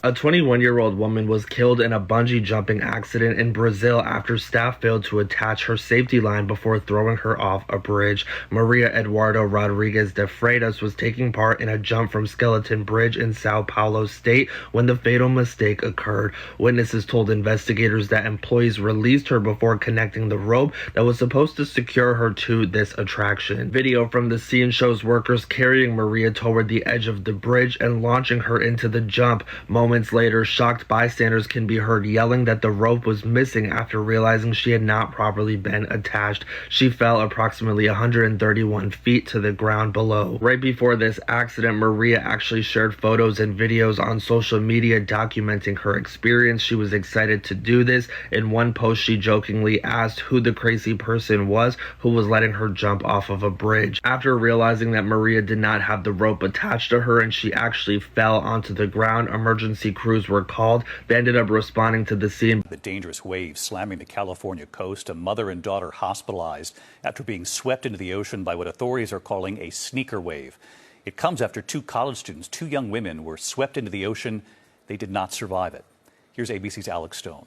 A 21-year-old woman was killed in a bungee jumping accident in Brazil after staff failed to attach her safety line before throwing her off a bridge. Maria Eduardo Rodriguez de Freitas was taking part in a jump from Skeleton Bridge in Sao Paulo State when the fatal mistake occurred. Witnesses told investigators that employees released her before connecting the rope that was supposed to secure her to this attraction. Video from the scene shows workers carrying Maria toward the edge of the bridge and launching her into the jump. Moments later, shocked bystanders can be heard yelling that the rope was missing after realizing she had not properly been attached. She fell approximately 131 feet to the ground below. Right before this accident, Maria actually shared photos and videos on social media documenting her experience. She was excited to do this. In one post, she jokingly asked who the crazy person was who was letting her jump off of a bridge. After realizing that Maria did not have the rope attached to her and she actually fell onto the ground, emergency crews were called. They ended up responding to the scene. The dangerous waves slamming the California coast, a mother and daughter hospitalized after being swept into the ocean by what authorities are calling a sneaker wave. It comes after two college students, two young women, were swept into the ocean. They did not survive it. Here's ABC's Alex Stone.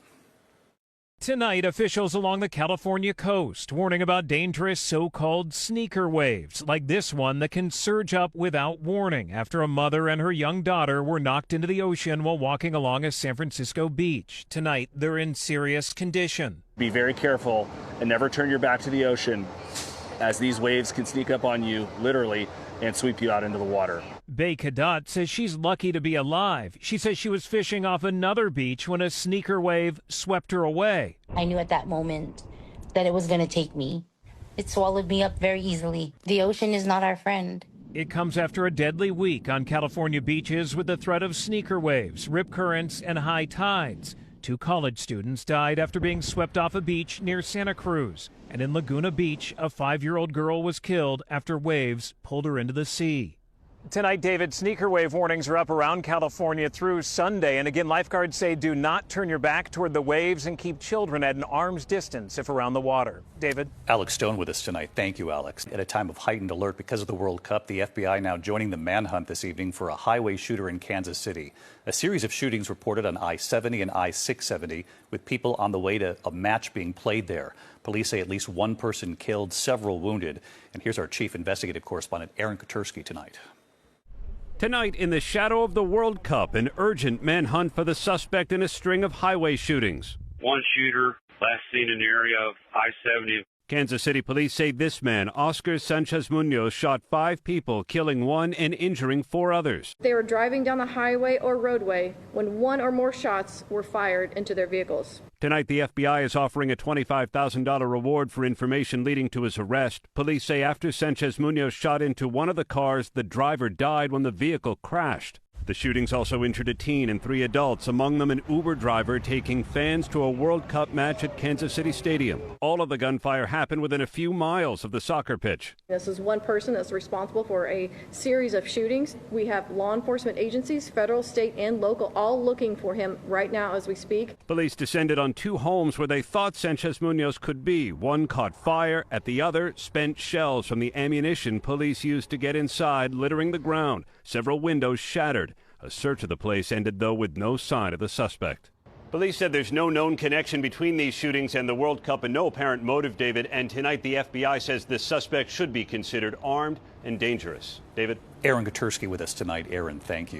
Tonight, officials along the California coast warning about dangerous so-called sneaker waves, like this one that can surge up without warning after a mother and her young daughter were knocked into the ocean while walking along a San Francisco beach. Tonight, they're in serious condition. Be very careful and never turn your back to the ocean, as these waves can sneak up on you, literally, and sweep you out into the water. Bay Cadet says she's lucky to be alive. She says she was fishing off another beach when a sneaker wave swept her away. I knew at that moment that it was going to take me. It swallowed me up very easily. The ocean is not our friend. It comes after a deadly week on California beaches with the threat of sneaker waves, rip currents, and high tides. Two college students died after being swept off a beach near Santa Cruz. And in Laguna Beach, a 5-year-old girl was killed after waves pulled her into the sea. Tonight, David, sneaker wave warnings are up around California through Sunday. And again, lifeguards say do not turn your back toward the waves and keep children at an arm's distance if around the water. David? Alex Stone with us tonight. Thank you, Alex. At a time of heightened alert because of the World Cup, the FBI now joining the manhunt this evening for a highway shooter in Kansas City. A series of shootings reported on I-70 and I-670 with people on the way to a match being played there. Police say at least one person killed, several wounded. And here's our chief investigative correspondent, Aaron Katersky, tonight. Tonight, in the shadow of the World Cup, an urgent manhunt for the suspect in a string of highway shootings. One shooter last seen in the area of I-70. Kansas City police say this man, Oscar Sanchez Munoz, shot 5 people, killing 1 and injuring 4 others. They were driving down the highway or roadway when 1 or more shots were fired into their vehicles. Tonight, the FBI is offering a $25,000 reward for information leading to his arrest. Police say after Sanchez Munoz shot into one of the cars, the driver died when the vehicle crashed. The shootings also injured a teen and 3 adults, among them an Uber driver taking fans to a World Cup match at Kansas City Stadium. All of the gunfire happened within a few miles of the soccer pitch. This is one person that's responsible for a series of shootings. We have law enforcement agencies, federal, state, and local, all looking for him right now as we speak. Police descended on 2 homes where they thought Sanchez Munoz could be. One caught fire. At the other, spent shells from the ammunition police used to get inside, littering the ground. Several windows shattered. A search of the place ended, though, with no sign of the suspect. Police said there's no known connection between these shootings and the World Cup and no apparent motive, David. And tonight the FBI says the suspect should be considered armed and dangerous. David? Aaron Katersky with us tonight. Aaron, thank you.